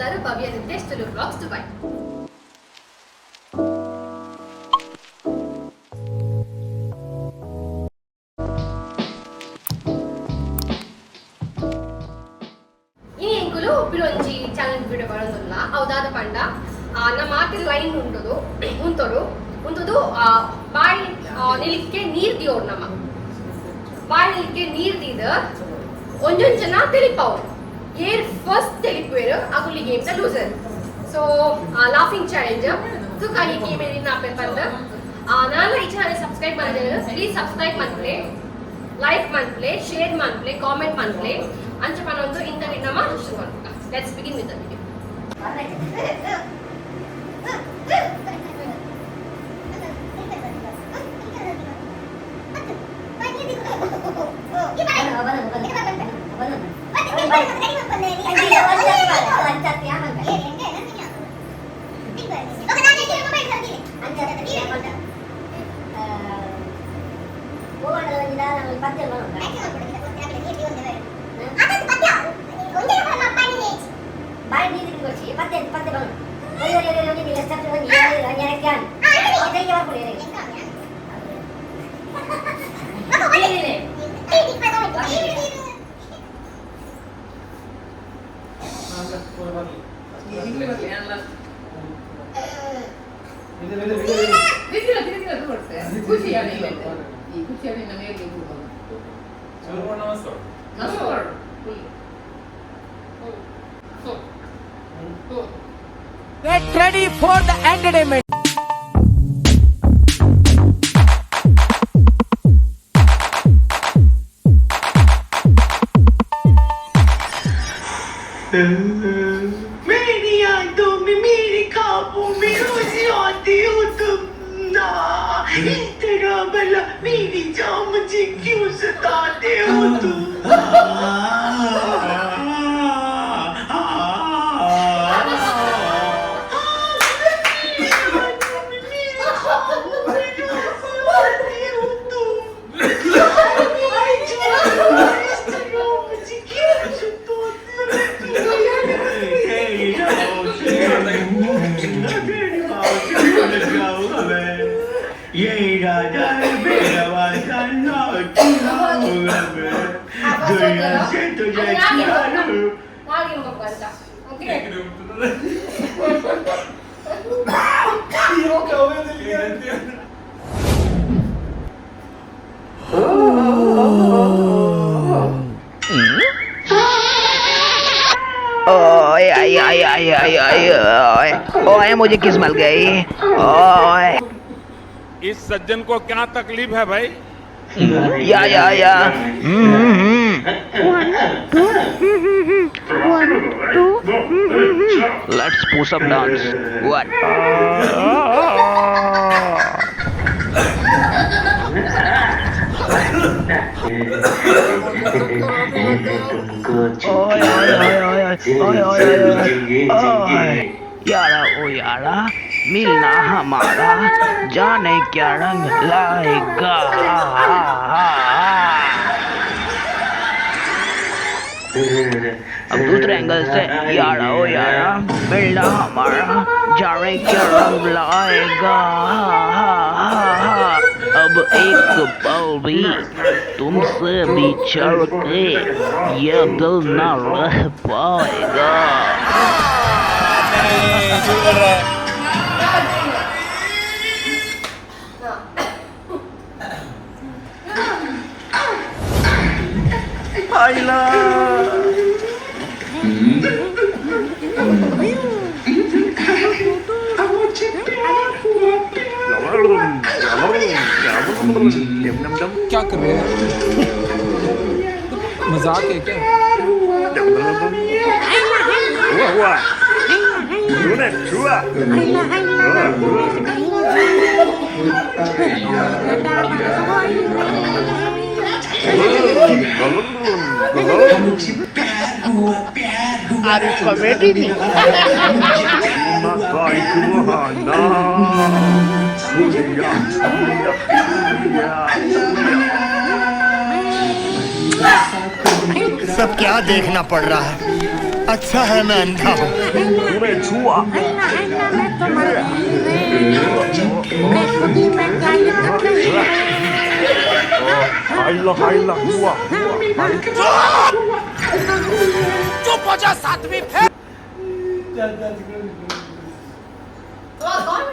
ಎಲ್ಲರೂ ಭವ್ಯ Ritesh Tulu blogs Dubai. ಈ ಎಂಕುಲು ಉಪ್ಪಿನೊಂಜಿ ಚಾಲೆಂಜ್ ವಿಡಿಯೋ ಬರೋದಿಲ್ಲ ಹೌದಾದ ಪಂಡ ನಮ್ಮ ಮಾತಿನ ಲೈನ್ ಉಂಟುದು ಬಾಯಿ ನಿಲಿಕ್ಕೆ ನೀರು ದಿಯೋರು ನಮ್ಮ ಬಾಯಿ ನಿಲಿಕ್ಕೆ ನೀರು ದೀದ ಒಂಜೊಂಜನ ತಿಳಿಪವರು ಏರ್ ಫಸ್ಟ್ ತಿಳಿಪುವೆರು ಅಗುಲಿ game the loser. So laughing challenge ತುಕ ಈ ಗೇಮ್ ಏನಿನ ಪಂಡ ನಾನು ಈ ಚಾನೆಲ್ ಸಬ್ಸ್ಕ್ರೈಬ್ ಮಾಡಿದ್ದೇನೆ. ಪ್ಲೀಸ್ ಸಬ್ಸ್ಕ್ರೈಬ್ ಮಾಡ್ಲೆ, ಲೈಕ್ ಮಾಡ್ಲೆ, ಶೇರ್ ಮಾಡ್ಲೆ, ಕಾಮೆಂಟ್ ಮಾಡ್ಲೆ ಅಂಚ ಪನೊಂದು ಇಂದ ನಮ್ಮ ಶುರು ಮಾಡೋಣ. Let's begin with the video. Get ready for the entertainment. मेरी यादों में मेरे ख्वाबों में रोज आते हो तुम ना, इस तरह भला मेरी जान मुझे क्यों सताते हो तुम. ओए मुझे किस मिल गई. ओए इस सज्जन को क्या तकलीफ है भाई? या Let's push up dance. What? यारा ओ यारा मिलना हमारा जाने क्या रंग लाएगा. अब दूसरे एंगल से यारा ओ यारा मिलना हमारा जाने क्या रंग लाएगा. अब एक पल भी तुमसे बिछड़ के ये दिल न रह पाएगा. क्या कर रहे हैं? मजाक है क्या? Are you comedy me? सब क्या देखना पड़ रहा है. अच्छा है मैं अंधा हूँ तुम्हें छुआ खाइला हुआ चुप हो जा सातवीं फेल कौन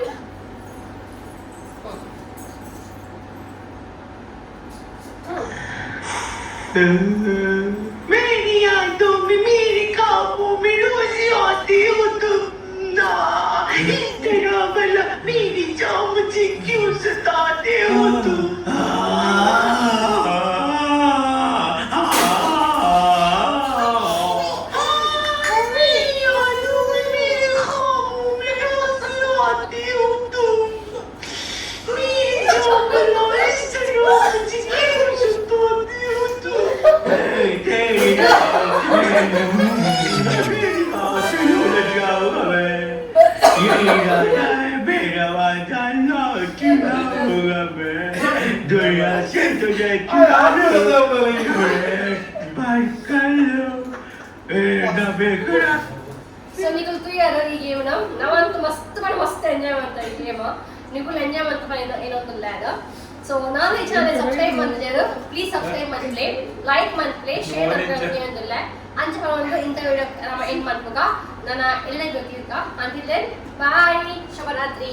मेरी यादों में मेरे ख्वाबों में रोज आते हो तुम ना इस तरह भला मेरी जान मुझे क्यों सताते हो तुम मेरी यादों में मेरे ख्वाबों में रोज आते हो तुम मेरी जान भला इस तरह मुझे क्यों सताते हो तुम दुनिया से तुझे चुरा ಸೊ ನೀವು ಕ್ಲಿಯರ್ ಈ ಗೇಮ್ ನಾವಂತೂ ಮಸ್ತ್ ಎಂಜಾಯ್ ಮಾಡ್ತಾ ಈ ಗೇಮ್ ನೀವು ಎಂಜಾಯ್ ಮಾಡ್ತಾ ಏನೊಂದಿಲ್ಲ ಅದು ಸೊ ನಾನು ಈ ಚಾನಲ್ ಸಬ್ಸ್ಕ್ರೈಬ್ ಮಾಡಿದ್ದೇನೆ ಪ್ಲೀಸ್ ಸಬ್ಸ್ಕ್ರೈಬ್ ಮಾಡಿ ಲೈಕ್ ಮಾಡಿ ಶೇರ್ ಮಾಡ್ಕೊಂಡಿಲ್ಲ ಅಂಚೆ ಒಂದು ಇಂಥ ವಿಡಿಯೋ ನಮ್ಮ ಎಂಡ್ ಮಾಡ್ಬೇಕ ನನ್ನ ಎಲ್ಲ ಗೊತ್ತಿರ್ಕ ಅಂತಿದ್ದೆ ಬಾಯ್ ಶುಭರಾತ್ರಿ